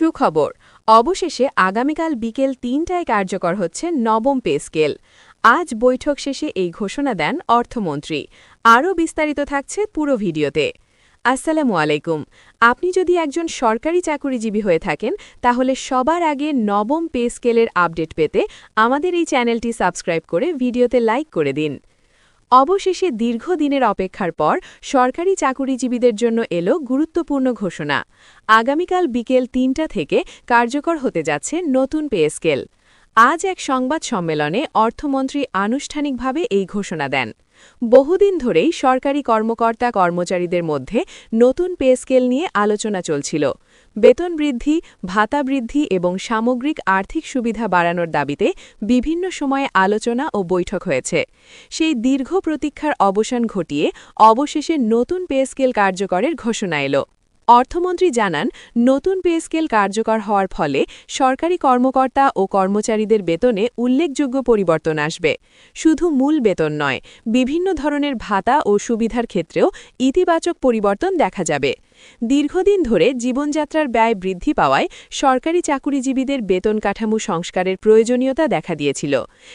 সুখবর, অবশেষে আগামীকাল বিকেল ৩টায় কার্যকর হচ্ছে নবম পে স্কেল। আজ বৈঠক শেষে এই ঘোষণা দেন অর্থমন্ত্রী। আরও বিস্তারিত থাকছে পুরো ভিডিওতে। আসসালামু আলাইকুম। আপনি যদি একজন সরকারি চাকুরিজীবী হয়ে থাকেন তাহলে সবার আগে নবম পে স্কেলের আপডেট পেতে আমাদের এই চ্যানেলটি সাবস্ক্রাইব করে ভিডিওতে লাইক করে দিন। অবশেষে দীর্ঘদিনের অপেক্ষার পর সরকারি চাকুরিজীবীদের জন্য এলো গুরুত্বপূর্ণ ঘোষণা। আগামীকাল বিকেল ৩টা থেকে কার্যকর হতে যাচ্ছে নতুন পে স্কেল। আজ এক সংবাদ সম্মেলনে অর্থমন্ত্রী আনুষ্ঠানিকভাবে এই ঘোষণা দেন। বহুদিন ধরেই সরকারি কর্মকর্তা কর্মচারীদের মধ্যে নতুন পে স্কেল নিয়ে আলোচনা চলছিল। বেতন বৃদ্ধি, ভাতা বৃদ্ধি এবং সামগ্রিক আর্থিক সুবিধা বাড়ানোর দাবিতে বিভিন্ন সময়ে আলোচনা ও বৈঠক হয়েছে। সেই দীর্ঘ প্রতীক্ষার অবসান ঘটিয়ে অবশেষে নতুন পে স্কেল কার্যকরের ঘোষণা এলো। অর্থমন্ত্রী জানান, নতুন পে স্কেল কার্যকর হওয়ার ফলে সরকারি কর্মকর্তা ও কর্মচারীদের বেতনে উল্লেখযোগ্য পরিবর্তন আসবে। শুধু মূল বেতন নয়, বিভিন্ন ধরনের ভাতা ও সুবিধার ক্ষেত্রেও ইতিবাচক পরিবর্তন দেখা যাবে। দীর্ঘদিন ধরে জীবনযাত্রার ব্যয় বৃদ্ধি পাওয়ায় সরকারি চাকুরিজীবীদের বেতন কাঠামো সংস্কারের প্রয়োজনীয়তা দেখা দিয়েছিল।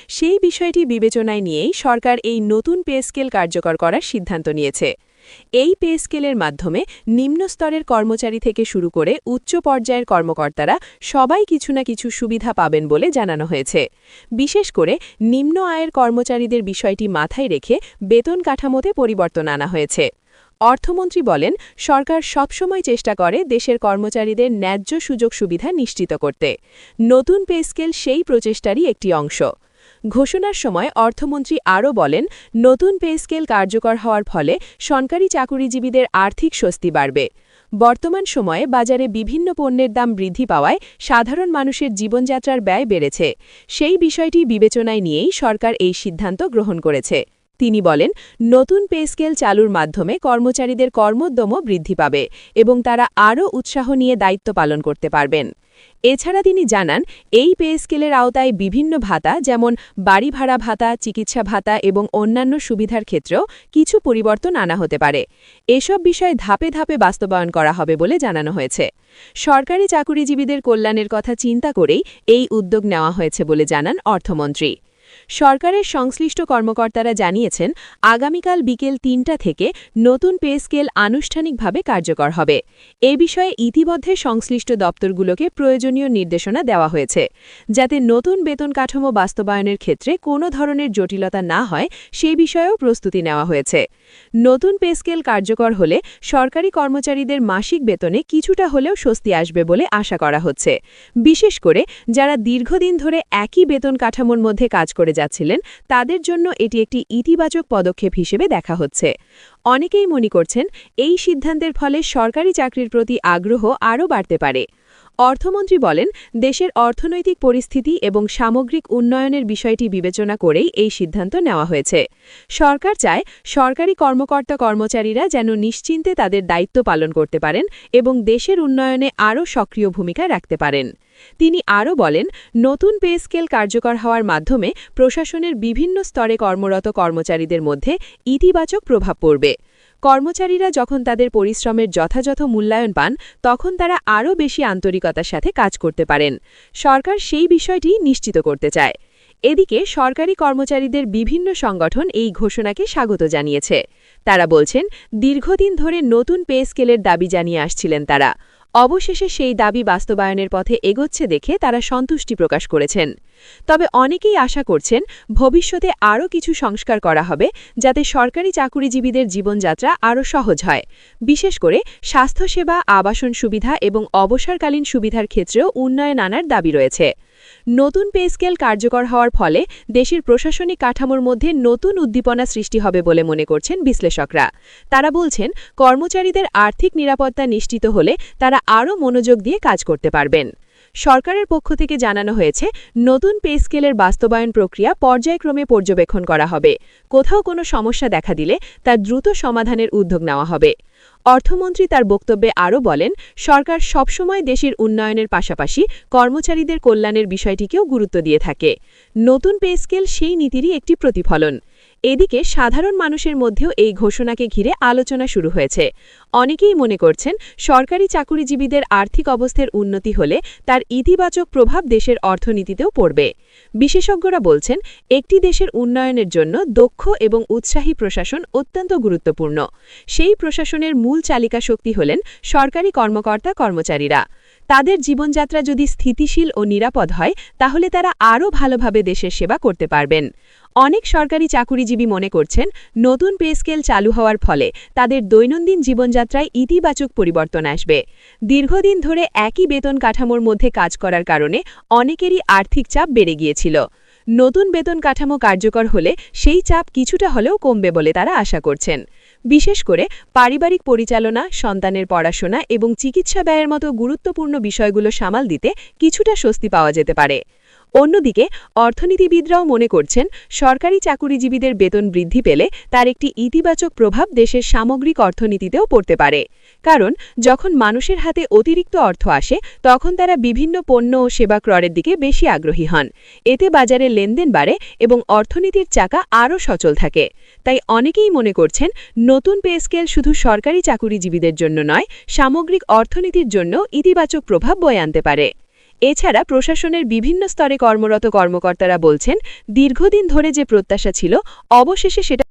সেই বিষয়টি বিবেচনায় নিয়েই সরকার এই নতুন পে স্কেল কার্যকর করার সিদ্ধান্ত নিয়েছে। এই পে স্কেলের মাধ্যমে নিম্ন স্তরের কর্মচারী থেকে শুরু করে উচ্চ পর্যায়ের কর্মকর্তারা সবাই কিছু না কিছু সুবিধা পাবেন বলে জানানো হয়েছে। বিশেষ করে নিম্ন আয়ের কর্মচারীদের বিষয়টি মাথায় রেখে বেতন কাঠামোতে পরিবর্তন আনা হয়েছে। অর্থমন্ত্রী বলেন, সরকার সবসময় চেষ্টা করে দেশের কর্মচারীদের ন্যায্য সুযোগ সুবিধা নিশ্চিত করতে। নতুন পে স্কেল সেই প্রচেষ্টারই একটি অংশ। ঘোষণার সময় অর্থমন্ত্রী আরও বলেন, নতুন পে স্কেল কার্যকর হওয়ার ফলে সরকারি চাকুরিজীবীদের আর্থিক স্বস্তি বাড়বে। বর্তমান সময়ে বাজারে বিভিন্ন পণ্যের দাম বৃদ্ধি পাওয়ায় সাধারণ মানুষের জীবনযাত্রার ব্যয় বেড়েছে। সেই বিষয়টি বিবেচনায় নিয়েই সরকার এই সিদ্ধান্ত গ্রহণ করেছে। তিনি বলেন, নতুন পে স্কেল চালুর মাধ্যমে কর্মচারীদের কর্মোদ্যমও বৃদ্ধি পাবে এবং তারা আরও উৎসাহ নিয়ে দায়িত্ব পালন করতে পারবেন। এছাড়া তিনি জানান, এই পে স্কেলের আওতায় বিভিন্ন ভাতা যেমন বাড়ি ভাড়া ভাতা, চিকিৎসা ভাতা এবং অন্যান্য সুবিধার ক্ষেত্রেও কিছু পরিবর্তন আনা হতে পারে। এসব বিষয় ধাপে ধাপে বাস্তবায়ন করা হবে বলে জানানো হয়েছে। সরকারি চাকুরিজীবীদের কল্যাণের কথা চিন্তা করেই এই উদ্যোগ নেওয়া হয়েছে বলে জানান অর্থমন্ত্রী। সরকারের সংশ্লিষ্ট কর্মকর্তারা জানিয়েছেন, আগামীকাল বিকেল ৩টা থেকে নতুন পে স্কেল আনুষ্ঠানিকভাবে কার্যকর হবে। এ বিষয়ে ইতিমধ্যে সংশ্লিষ্ট দপ্তরগুলোকে প্রয়োজনীয় নির্দেশনা দেওয়া হয়েছে, যাতে নতুন বেতন কাঠামো বাস্তবায়নের ক্ষেত্রে কোনো ধরনের জটিলতা না হয় সে বিষয়েও প্রস্তুতি নেওয়া হয়েছে। নতুন পে স্কেল কার্যকর হলে সরকারি কর্মচারীদের মাসিক বেতনে কিছুটা হলেও স্বস্তি আসবে বলে আশা করা হচ্ছে। বিশেষ করে যারা দীর্ঘদিন ধরে একই বেতন কাঠামোর মধ্যে কাজ করে যাচ্ছিলেন তাদের জন্য এটি একটি ইতিবাচক পদক্ষেপ হিসেবে দেখা হচ্ছে। অনেকেই মনে করছেন, এই সিদ্ধান্তের ফলে সরকারি চাকরির প্রতি আগ্রহ আরও বাড়তে পারে। অর্থমন্ত্রী বলেন, দেশের অর্থনৈতিক পরিস্থিতি এবং সামগ্রিক উন্নয়নের বিষয়টি বিবেচনা করেই এই সিদ্ধান্ত নেওয়া হয়েছে। সরকার চায় সরকারি কর্মকর্তা কর্মচারীরা যেন নিশ্চিন্তে তাদের দায়িত্ব পালন করতে পারেন এবং দেশের উন্নয়নে আরও সক্রিয় ভূমিকা রাখতে পারেন। তিনি আরও বলেন, নতুন পে স্কেল কার্যকর হওয়ার মাধ্যমে প্রশাসনের বিভিন্ন স্তরে কর্মরত কর্মচারীদের মধ্যে ইতিবাচক প্রভাব পড়বে। কর্মচারীরা যখন তাদের পরিশ্রমের যথাযথ মূল্যায়ন পান তখন তারা আরও বেশি আন্তরিকতার সাথে কাজ করতে পারেন। সরকার সেই বিষয়টি নিশ্চিত করতে চায়। এদিকে সরকারি কর্মচারীদের বিভিন্ন সংগঠন এই ঘোষণাকে স্বাগত জানিয়েছে। তারা বলছেন, দীর্ঘদিন ধরে নতুন পে স্কেলের দাবি জানিয়ে আসছিলেন তারা। অবশেষে সেই দাবি বাস্তবায়নের পথে এগোচ্ছে দেখে তারা সন্তুষ্টি প্রকাশ করেছেন। তবে অনেকেই আশা করছেন, ভবিষ্যতে আরও কিছু সংস্কার করা হবে যাতে সরকারি চাকুরিজীবীদের জীবনযাত্রা আরও সহজ হয়। বিশেষ করে স্বাস্থ্যসেবা, আবাসন সুবিধা এবং অবসরকালীন সুবিধার ক্ষেত্রেও উন্নয়ন আনার দাবি রয়েছে। নতুন পে স্কেল কার্যকর হওয়ার ফলে দেশের প্রশাসনিক কাঠামোর মধ্যে নতুন উদ্দীপনা সৃষ্টি হবে বলে মনে করছেন বিশ্লেষকরা। তারা বলছেন, কর্মচারীদের আর্থিক নিরাপত্তা নিশ্চিত হলে তারা আরও মনোযোগ দিয়ে কাজ করতে পারবেন। সরকারের পক্ষ থেকে জানানো হয়েছে, নতুন পে স্কেলের বাস্তবায়ন প্রক্রিয়া পর্যায়ক্রমে পর্যবেক্ষণ করা হবে। কোথাও কোনো সমস্যা দেখা দিলে তার দ্রুত সমাধানের উদ্যোগ নেওয়া হবে। অর্থমন্ত্রী তার বক্তব্যে আরও বলেন, সরকার সবসময় দেশের উন্নয়নের পাশাপাশি কর্মচারীদের কল্যাণের বিষয়টিকেও গুরুত্ব দিয়ে থাকে। নতুন পে স্কেল সেই নীতিরই একটি প্রতিফলন। এদিকে সাধারণ মানুষের মধ্যেও এই ঘোষণাকে ঘিরে আলোচনা শুরু হয়েছে। অনেকেই মনে করছেন সরকারি চাকুরিজীবীদের আর্থিক অবস্থার উন্নতি হলে তার ইতিবাচক প্রভাব দেশের অর্থনীতিতেও পড়বে। বিশেষজ্ঞরা বলছেন একটি দেশের উন্নয়নের জন্য দক্ষ এবং উৎসাহী প্রশাসন অত্যন্ত গুরুত্বপূর্ণ। সেই প্রশাসনের মূল চালিকা শক্তি হলেন সরকারি কর্মকর্তা-কর্মচারীরা। তাদের জীবনযাত্রা যদি স্থিতিশীল ও নিরাপদ হয় তাহলে তারা আরও ভালোভাবে দেশের সেবা করতে পারবেন। অনেক সরকারি চাকুরিজীবী মনে করছেন নতুন পে স্কেল চালু হওয়ার ফলে তাদের দৈনন্দিন জীবনযাত্রায় ইতিবাচক পরিবর্তন আসবে। দীর্ঘদিন ধরে একই বেতন কাঠামোর মধ্যে কাজ করার কারণে অনেকেরই আর্থিক চাপ বেড়ে গিয়েছিল। নতুন বেতন কাঠামো কার্যকর হলে সেই চাপ কিছুটা হলেও কমবে বলে তারা আশা করছেন। বিশেষ করে পারিবারিক পরিচালনা, সন্তানের পড়াশোনা এবং চিকিৎসা ব্যয়ের মতো গুরুত্বপূর্ণ বিষয়গুলো সামাল দিতে কিছুটা স্বস্তি পাওয়া যেতে পারে। অন্যদিকে অর্থনীতিবিদরাও মনে করছেন সরকারি চাকুরিজীবীদের বেতন বৃদ্ধি পেলে তার একটি ইতিবাচক প্রভাব দেশের সামগ্রিক অর্থনীতিতেও পড়তে পারে। কারণ যখন মানুষের হাতে অতিরিক্ত অর্থ আসে তখন তারা বিভিন্ন পণ্য ও সেবা ক্রয়ের দিকে বেশি আগ্রহী হন। এতে বাজারে লেনদেন বাড়ে এবং অর্থনীতির চাকা আরও সচল থাকে। তাই অনেকেই মনে করছেন নতুন পে স্কেল শুধু সরকারি চাকুরিজীবীদের জন্য নয়, সামগ্রিক অর্থনীতির জন্য ইতিবাচক প্রভাব বয়ে আনতে পারে। এছাড়া প্রশাসনের বিভিন্ন স্তরে কর্মরত কর্মকর্তারা বলছেন দীর্ঘদিন ধরে যে প্রত্যাশা ছিল অবশেষে সেটা